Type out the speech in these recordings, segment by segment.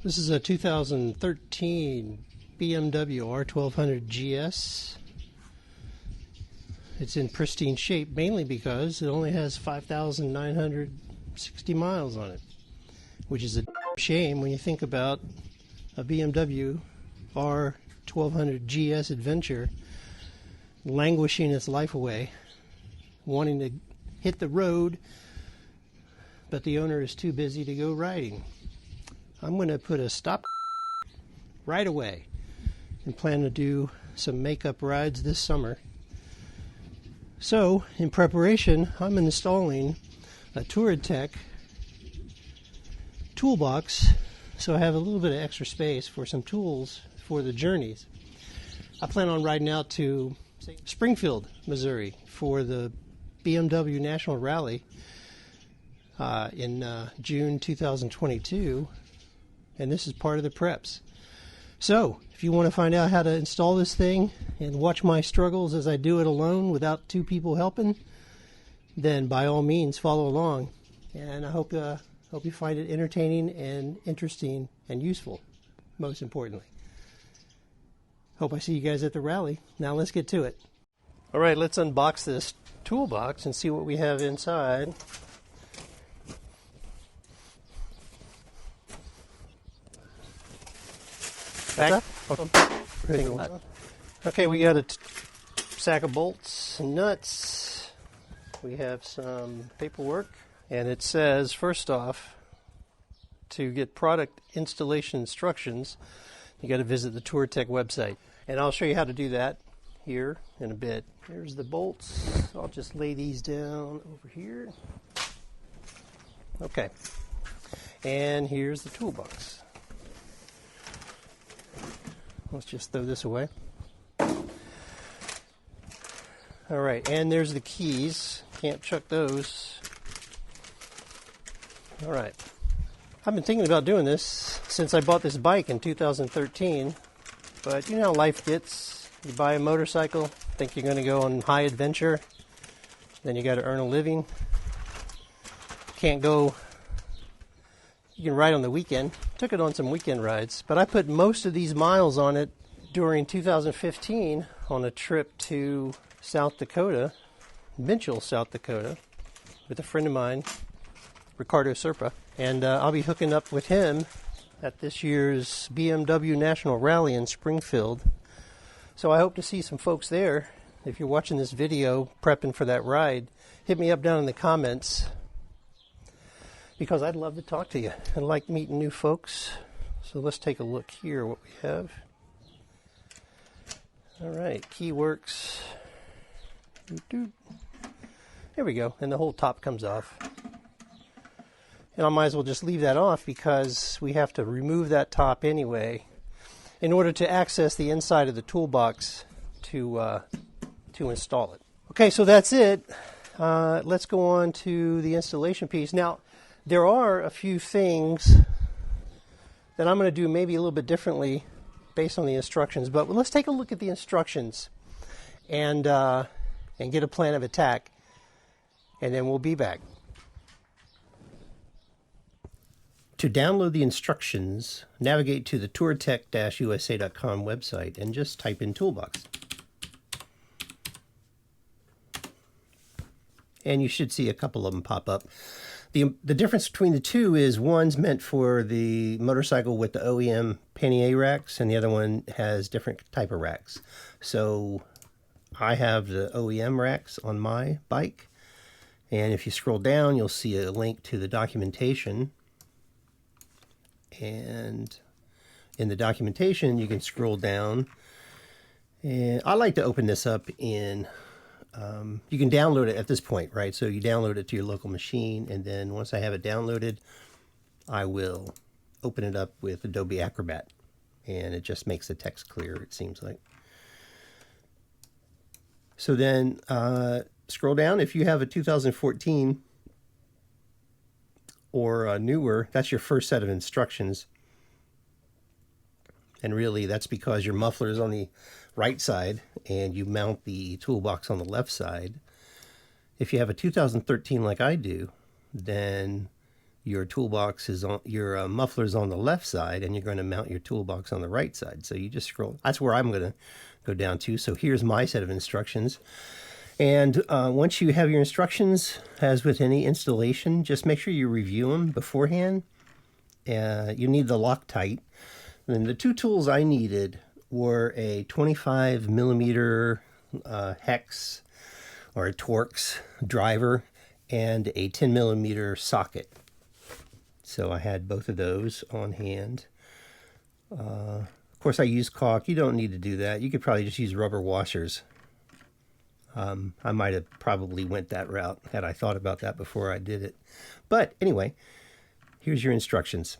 This is a 2013 BMW R1200GS. It's in pristine shape mainly because it only has 5,960 miles on it, which is a shame when you think about a BMW R1200GS Adventure languishing its life away, wanting to hit the road, but the owner is too busy to go riding. I'm going to put a stop right away and plan to do some makeup rides this summer. So, in preparation, I'm installing a TOURATECH Toolbox so I have a little bit of extra space for some tools for the journeys. I plan on riding out to Springfield, Missouri for the BMW National Rally in June 2022, and this is part of the preps. So, if you want to find out how to install this thing and watch my struggles as I do it alone without two people helping, then by all means follow along. And I hope you find it entertaining and interesting and useful, most importantly. Hope I see you guys at the rally. Now let's get to it. All right, let's unbox this toolbox and see what we have inside. Back. Okay, we got a sack of bolts and nuts. We have some paperwork, and it says, first off, to get product installation instructions, you got to visit the TOURATECH website, and I'll show you how to do that here in a bit. Here's the bolts. I'll just lay these down over here. Okay, and here's the toolbox. Let's just throw this away. All right, and there's the keys. Can't chuck those. All right. I've been thinking about doing this since I bought this bike in 2013, but you know how life gets. You buy a motorcycle, think you're going to go on high adventure, then you got to earn a living. Can't go. You can ride on the weekend. Took it on some weekend rides, but I put most of these miles on it during 2015 on a trip to South Dakota, Mitchell, South Dakota, with a friend of mine, Ricardo Serpa, and I'll be hooking up with him at this year's BMW National Rally in Springfield. So I hope to see some folks there. If you're watching this video prepping for that ride, hit me up down in the comments, because I'd love to talk to you. I like meeting new folks. So let's take a look here what we have. All right, key works. There we go, and the whole top comes off. And I might as well just leave that off because we have to remove that top anyway in order to access the inside of the toolbox to install it. Okay, so that's it. Let's go on to the installation piece. Now, there are a few things that I'm going to do maybe a little bit differently based on the instructions, but let's take a look at the instructions and get a plan of attack, and then we'll be back. To download the instructions, navigate to the touratech-usa.com website and just type in Toolbox. And you should see a couple of them pop up. The difference between the two is one's meant for the motorcycle with the OEM Pannier racks, and the other one has different type of racks. So I have the OEM racks on my bike, and if you scroll down, you'll see a link to the documentation. And in the documentation, you can scroll down, and I like to open this up in you can download it at this point, right? So you download it to your local machine, and then once I have it downloaded, I will open it up with Adobe Acrobat, and it just makes the text clear, it seems like. So then scroll down. If you have a 2014 or newer, that's your first set of instructions. And really, that's because your muffler is on the right side and you mount the toolbox on the left side. If you have a 2013 like I do, then your toolbox is on, your muffler's on the left side, and you're going to mount your toolbox on the right side. So you just scroll. That's where I'm going to go down to. So here's my set of instructions. And once you have your instructions, as with any installation, just make sure you review them beforehand. You need the Loctite. And then the two tools I needed were a 25 millimeter hex or a Torx driver and a 10 millimeter socket. So I had both of those on hand. Of course, I use caulk. You don't need to do that. You could probably just use rubber washers. I might have probably went that route had I thought about that before I did it. But anyway, here's your instructions.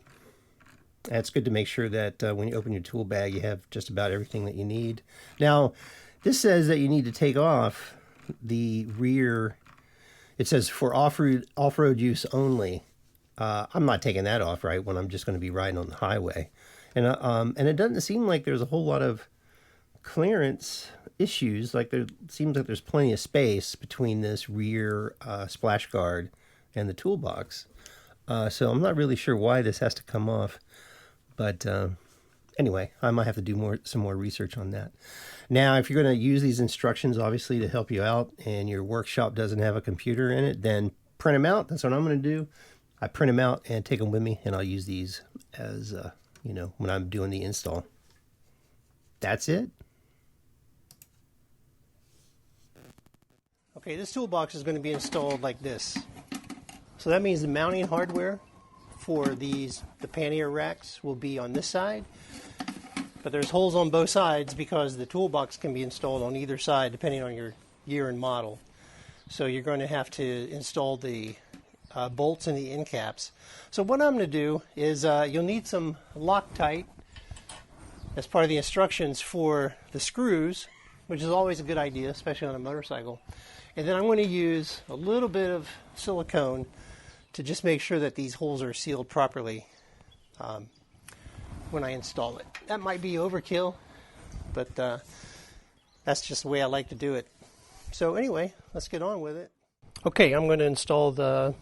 And it's good to make sure that when you open your tool bag, you have just about everything that you need. Now, this says that you need to take off the rear. It says for off-road use only. I'm not taking that off, right, when I'm just going to be riding on the highway. And it doesn't seem like there's a whole lot of clearance issues. Like there seems like there's plenty of space between this rear splash guard and the toolbox. So I'm not really sure why this has to come off. But anyway, I might have to do some more research on that. Now, if you're going to use these instructions, obviously, to help you out, and your workshop doesn't have a computer in it, then print them out. That's what I'm going to do. I print them out and take them with me, and I'll use these as, you know, when I'm doing the install. That's it. Okay, this toolbox is going to be installed like this. So that means the mounting hardware for the Pannier racks will be on this side, but there's holes on both sides because the toolbox can be installed on either side depending on your year and model. So you're going to have to install the bolts and the end caps. So what I'm going to do is you'll need some Loctite as part of the instructions for the screws, which is always a good idea, especially on a motorcycle. And then I'm going to use a little bit of silicone to just make sure that these holes are sealed properly when I install it. That might be overkill, but that's just the way I like to do it. So anyway, let's get on with it. Okay, I'm going to install the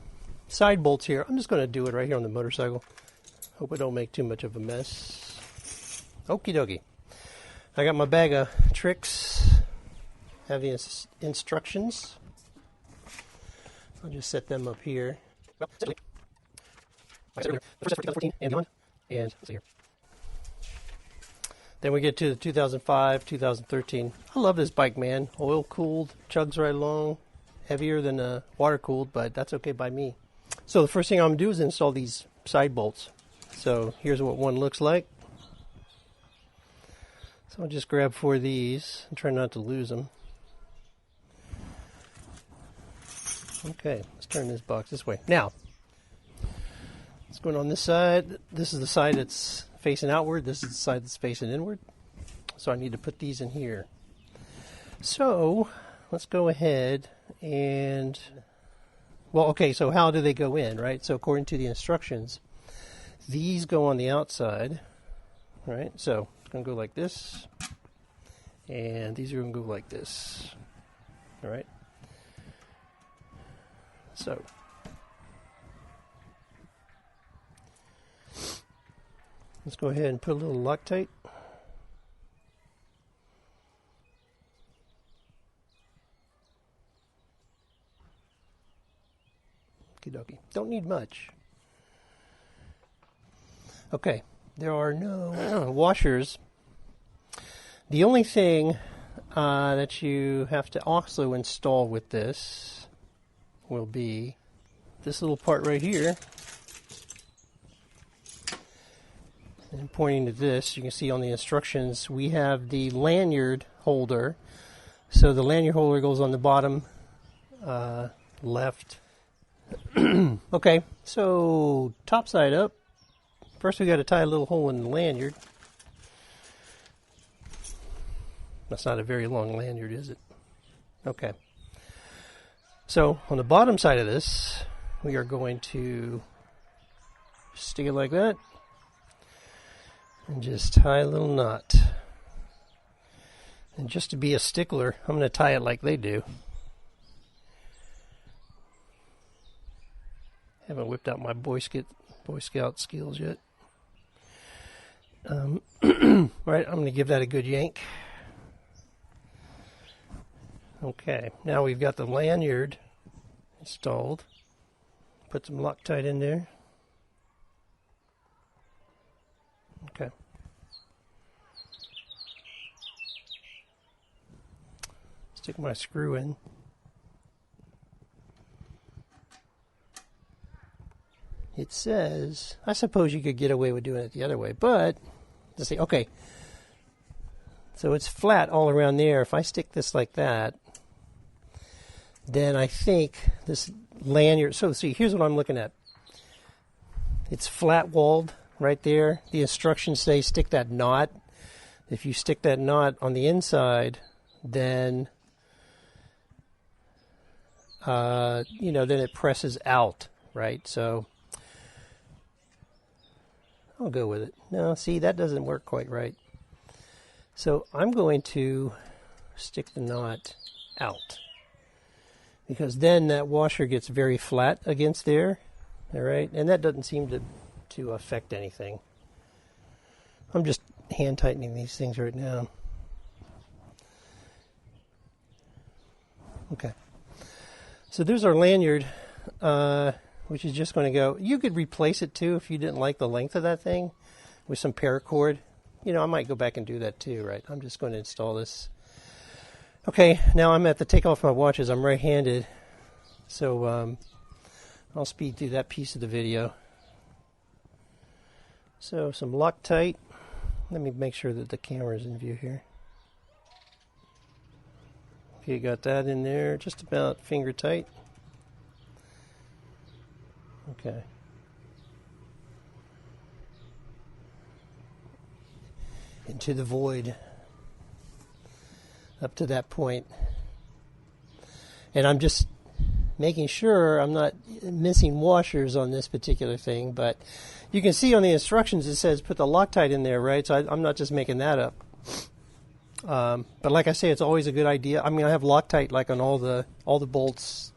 side bolts here. I'm just going to do it right here on the motorcycle. Hope I don't make too much of a mess. Okie dokie. I got my bag of tricks. Have the instructions. I'll just set them up here. Well, essentially, like I said earlier, the first step for 2014 and beyond, and let's see here. Then we get to the 2005, 2013. I love this bike, man. Oil cooled, chugs right along, heavier than water cooled, but that's okay by me. So the first thing I'm going to do is install these side bolts. So here's what one looks like. So I'll just grab 4 of these and try not to lose them. Okay, let's turn this box this way. Now, what's going on this side? This is the side that's facing outward. This is the side that's facing inward. So I need to put these in here. So let's go ahead and, well, okay, so how do they go in, right? So according to the instructions, these go on the outside, right? So it's going to go like this, and these are going to go like this, all right? So let's go ahead and put a little Loctite. Okie dokie. Don't need much. Okay, there are no washers. The only thing that you have to also install with this will be this little part right here. And pointing to this, you can see on the instructions, we have the lanyard holder. So the lanyard holder goes on the bottom left. Okay, so top side up. First we got to tie a little hole in the lanyard. That's not a very long lanyard, is it? Okay. So on the bottom side of this, we are going to stick it like that and just tie a little knot. And just to be a stickler, I'm going to tie it like they do. Haven't whipped out my Boy Scout skills yet. Right, I'm going to give that a good yank. Okay, now we've got the lanyard installed. Put some Loctite in there. Okay. Stick my screw in. It says, I suppose you could get away with doing it the other way, but let's see. Okay, so it's flat all around there. If I stick this like that, then I think this lanyard, so see, here's what I'm looking at. It's flat walled right there. The instructions say stick that knot. If you stick that knot on the inside, then then it presses out, right? So I'll go with it. No, see, that doesn't work quite right. So I'm going to stick the knot out, because then that washer gets very flat against there, all right? And that doesn't seem to affect anything. I'm just hand tightening these things right now. Okay. So there's our lanyard, which is just going to go. You could replace it too if you didn't like the length of that thing with some paracord. I might go back and do that too, right? I'm just going to install this. Okay, now I'm at the take off my watches. I'm right-handed, so I'll speed through that piece of the video. So some Loctite. Let me make sure that the camera's in view here. Okay, got that in there, just about finger tight. Okay. Into the void. Up to that point. And I'm just making sure I'm not missing washers on this particular thing, but you can see on the instructions it says put the Loctite in there, right? So I'm not just making that up. But like I say, it's always a good idea. I mean, I have Loctite like on all the bolts,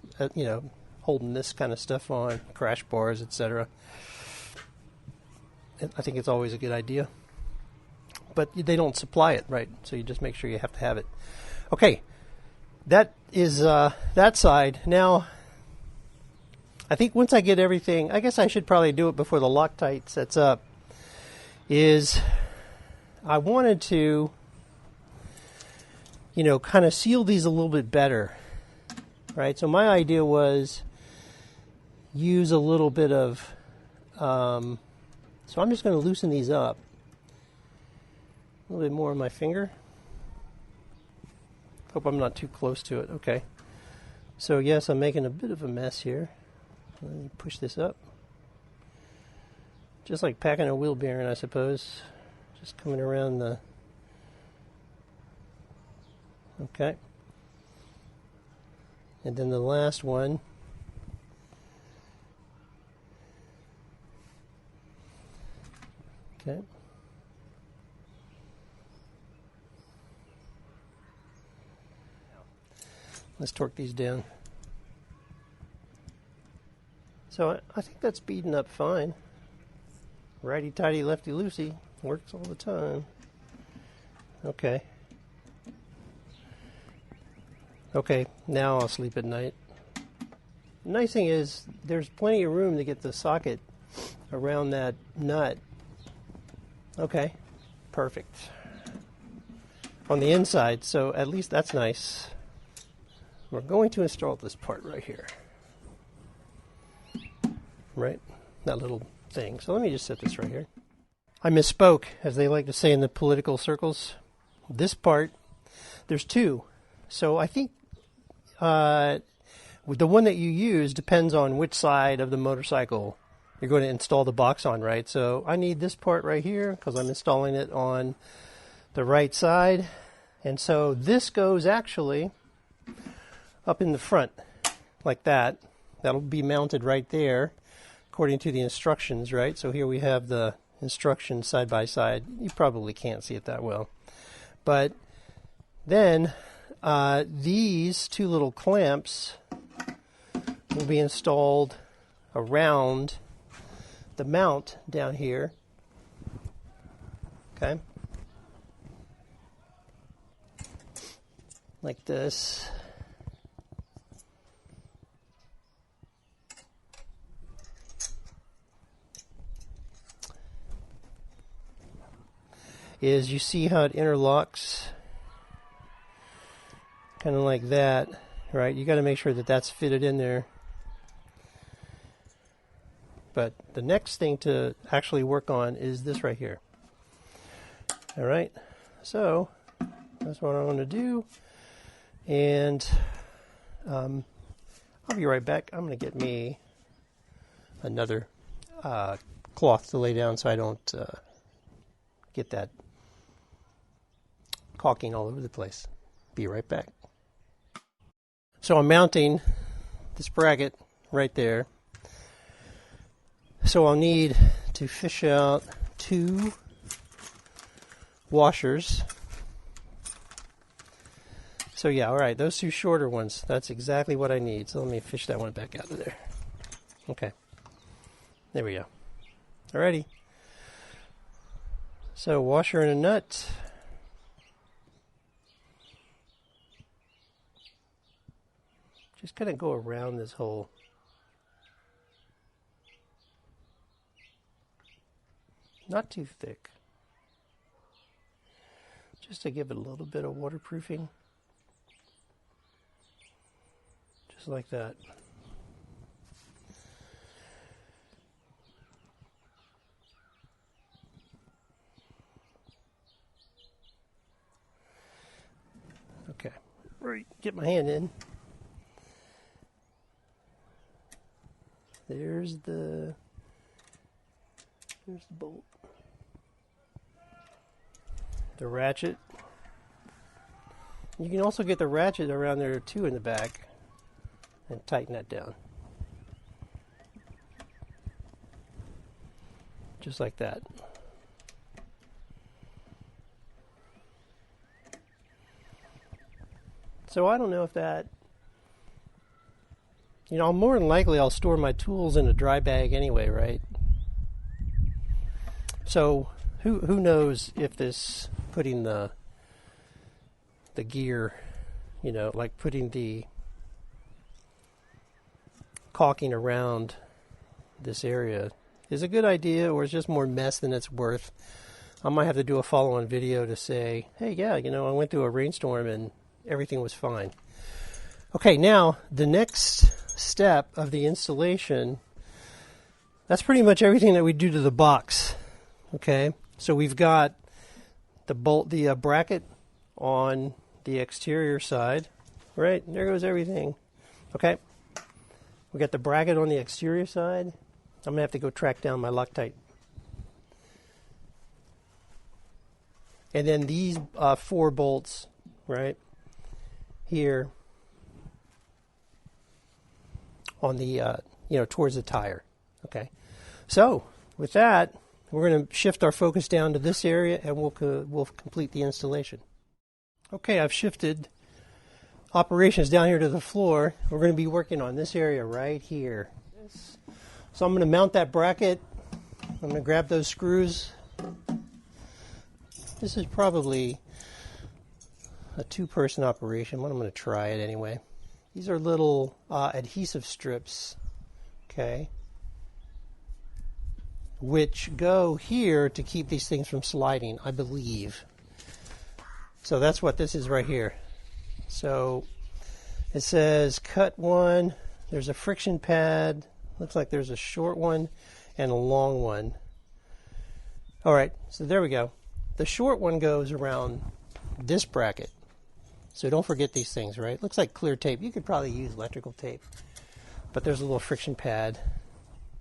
holding this kind of stuff on, crash bars, etc. I think it's always a good idea. But they don't supply it, right? So you just make sure you have to have it. Okay, that is that side. Now, I think once I get everything, I guess I should probably do it before the Loctite sets up, is I wanted to kind of seal these a little bit better, right? So my idea was use a little bit of, so I'm just going to loosen these up. A little bit more on my finger. Hope I'm not too close to it. Okay. So yes, I'm making a bit of a mess here. Let me push this up. Just like packing a wheel bearing, I suppose. Just coming around the... Okay. And then the last one. Okay. Let's torque these down. So I think that's speeding up fine. Righty-tighty, lefty-loosey. Works all the time. Okay. Okay, now I'll sleep at night. The nice thing is there's plenty of room to get the socket around that nut. Okay, perfect. On the inside, so at least that's nice. We're going to install this part right here. Right? That little thing. So let me just set this right here. I misspoke, as they like to say in the political circles. This part, there's two. So I think the one that you use depends on which side of the motorcycle you're going to install the box on, right? So I need this part right here because I'm installing it on the right side. And so this goes actually up in the front like that. That'll be mounted right there according to the instructions, right? So here we have the instructions side by side. You probably can't see it that well. But then these two little clamps will be installed around the mount down here. Okay. Like this. Is you see how it interlocks kind of like that, right? You got to make sure that that's fitted in there. But the next thing to actually work on is this right here. All right, so that's what I want to do, and I'll be right back. I'm going to get me another cloth to lay down so I don't get that caulking all over the place. Be right back. So I'm mounting this bracket right there. So I'll need to fish out 2 washers. So yeah, all right, those 2 shorter ones, that's exactly what I need. So let me fish that one back out of there. Okay, there we go. Alrighty. So washer and a nut. Just kind of go around this hole. Not too thick. Just to give it a little bit of waterproofing. Just like that. Okay, right, get my hand in. There's the bolt. The ratchet. You can also get the ratchet around there too in the back and tighten that down. Just like that. So I don't know if that, more than likely I'll store my tools in a dry bag anyway, right? So who knows if this putting the gear, like putting the caulking around this area is a good idea, or it's just more mess than it's worth. I might have to do a follow-on video to say, hey, yeah, I went through a rainstorm and everything was fine. Okay, now the next step of the installation, that's pretty much everything that we do to the box. Okay, so we've got the bracket on the exterior side, right? There goes everything. Okay, we got the bracket on the exterior side. I'm gonna have to go track down my Loctite. And then these 4 bolts, right here on the towards the tire. Okay, so with that, we're going to shift our focus down to this area, and we'll complete the installation. Okay, I've shifted operations down here to the floor. We're going to be working on this area right here. So I'm going to mount that bracket. I'm going to grab those screws. This is probably a 2-person operation, but I'm going to try it anyway. These are little adhesive strips, okay, which go here to keep these things from sliding, I believe. So that's what this is right here. So it says cut 1. There's a friction pad. Looks like there's a short one and a long one. All right, so there we go. The short one goes around this bracket. So don't forget these things, right? Looks like clear tape. You could probably use electrical tape. But there's a little friction pad.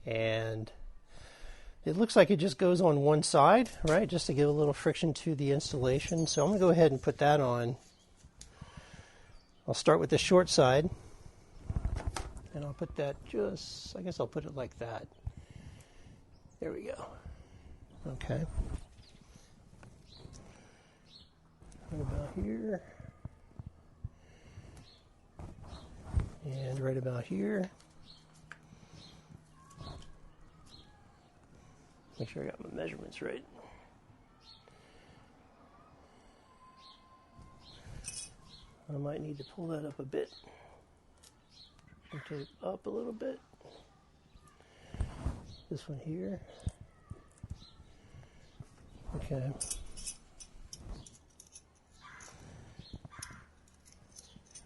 And it looks like it just goes on one side, right? Just to give a little friction to the installation. So I'm going to go ahead and put that on. I'll start with the short side. And I'll put that I guess I'll put it like that. There we go. Okay. Right about here. And right about here. Make sure I got my measurements right. I might need to pull that up a bit. Tape up a little bit. This one here. Okay.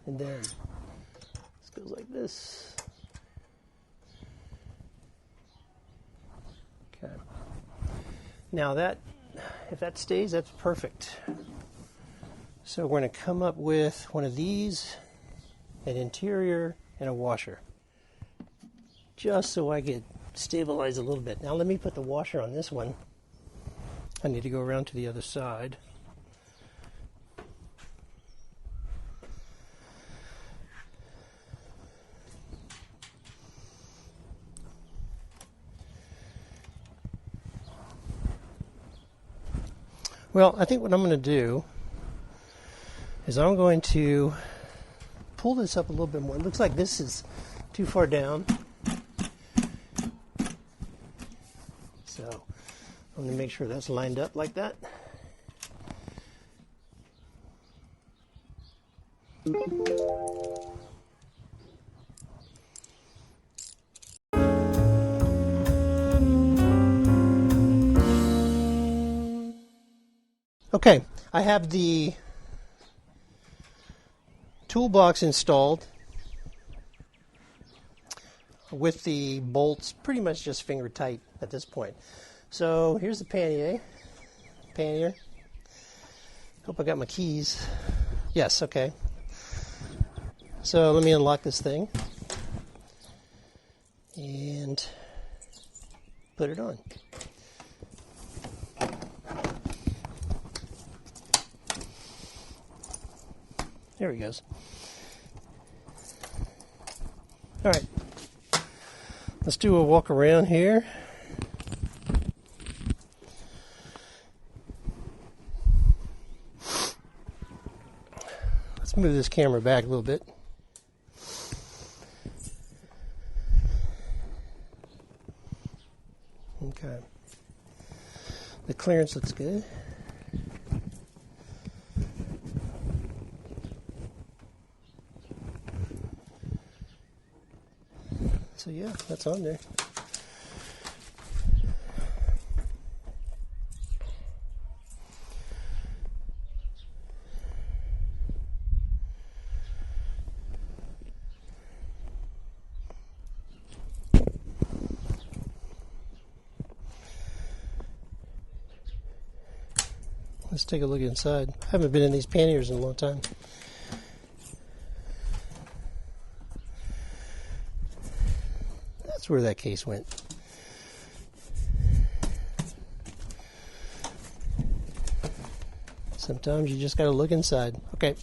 And then this goes like this. Okay. Now that, if that stays, that's perfect. So we're going to come up with one of these, an interior, and a washer. Just so I could stabilize a little bit. Now let me put the washer on this one. I need to go around to the other side. Well, I think what I'm going to do is I'm going to pull this up a little bit more. It looks like this is too far down. So I'm going to make sure that's lined up like that. Okay, I have the toolbox installed with the bolts pretty much just finger tight at this point. So here's the Pannier. Hope I got my keys. Yes, okay. So let me unlock this thing and put it on. There he goes. All right, let's do a walk around here. Let's move this camera back a little bit. Okay. The clearance looks good. So yeah, that's on there. Let's take a look inside. I haven't been in these panniers in a long time. That's where that case went. Sometimes you just got to look inside. Okay.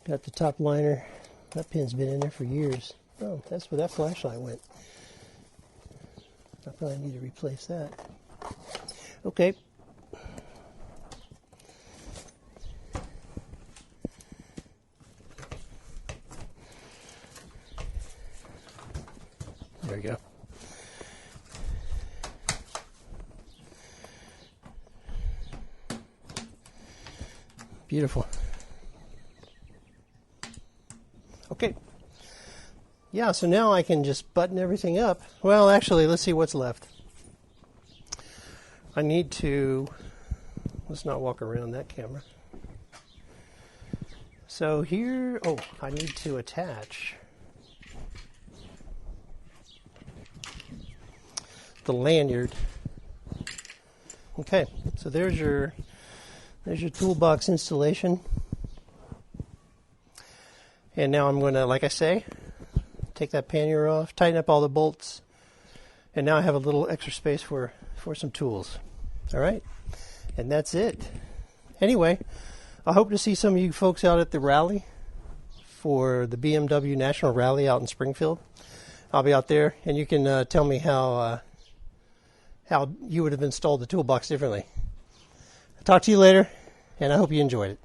Got the top liner. That pin's been in there for years. Oh, that's where that flashlight went. I probably need to replace that. Okay. There we go. Beautiful. Okay. Yeah, so now I can just button everything up. Well, actually, let's see what's left. I need to, let's not walk around that camera. So here, oh, I need to attach the lanyard. Okay, so there's your toolbox installation. And now I'm going to, like I say, take that pannier off, tighten up all the bolts, and now I have a little extra space for some tools. All right, and that's it. Anyway, I hope to see some of you folks out at the rally for the BMW National Rally out in Springfield. I'll be out there, and you can tell me how you would have installed the toolbox differently. talk to you later, and I hope you enjoyed it.